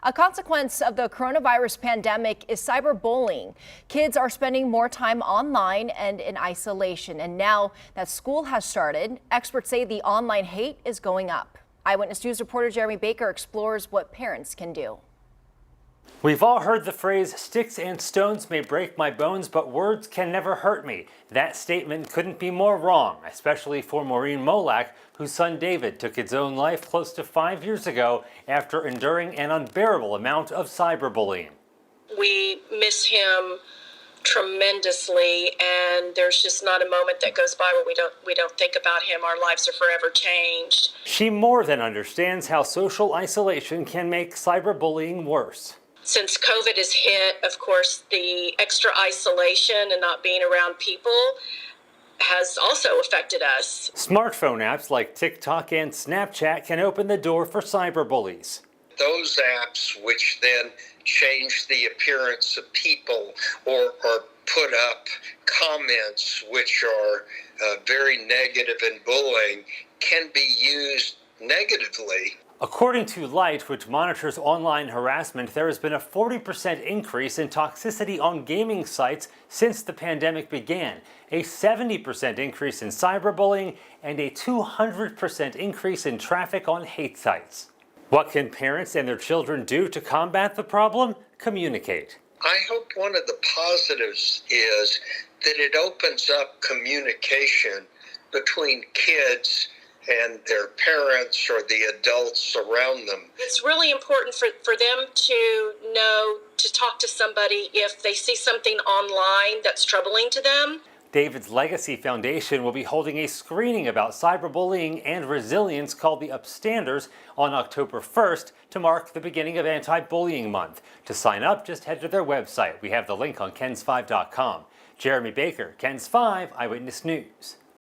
A consequence of the coronavirus pandemic is cyberbullying. Kids are spending more time online and in isolation. And now that school has started, experts say the online hate is going up. Eyewitness News reporter Jeremy Baker explores what parents can do. We've all heard the phrase, "Sticks and stones may break my bones, but words can never hurt me." That statement couldn't be more wrong, especially for Maureen Molak, whose son David took his own life close to 5 years ago after enduring an unbearable amount of cyberbullying. We miss him tremendously, and there's just not a moment that goes by where we don't think about him. Our lives are forever changed. She more than understands how social isolation can make cyberbullying worse. Since COVID has hit, of course, the extra isolation and not being around people has also affected us. Smartphone apps like TikTok and Snapchat can open the door for cyberbullies. Those apps which then change the appearance of people or put up comments which are very negative and bullying can be used negatively. According to Light, which monitors online harassment, there has been a 40% increase in toxicity on gaming sites since the pandemic began, a 70% increase in cyberbullying, and a 200% increase in traffic on hate sites. What can parents and their children do to combat the problem? Communicate. I hope one of the positives is that it opens up communication between kids and their parents or the adults around them. It's really important for them to know to talk to somebody if they see something online that's troubling to them. David's Legacy Foundation will be holding a screening about cyberbullying and resilience called the Upstanders on October 1st to mark the beginning of Anti-Bullying Month. To sign up, just head to their website. We have the link on KENS5.com. Jeremy Baker, KENS 5 Eyewitness News.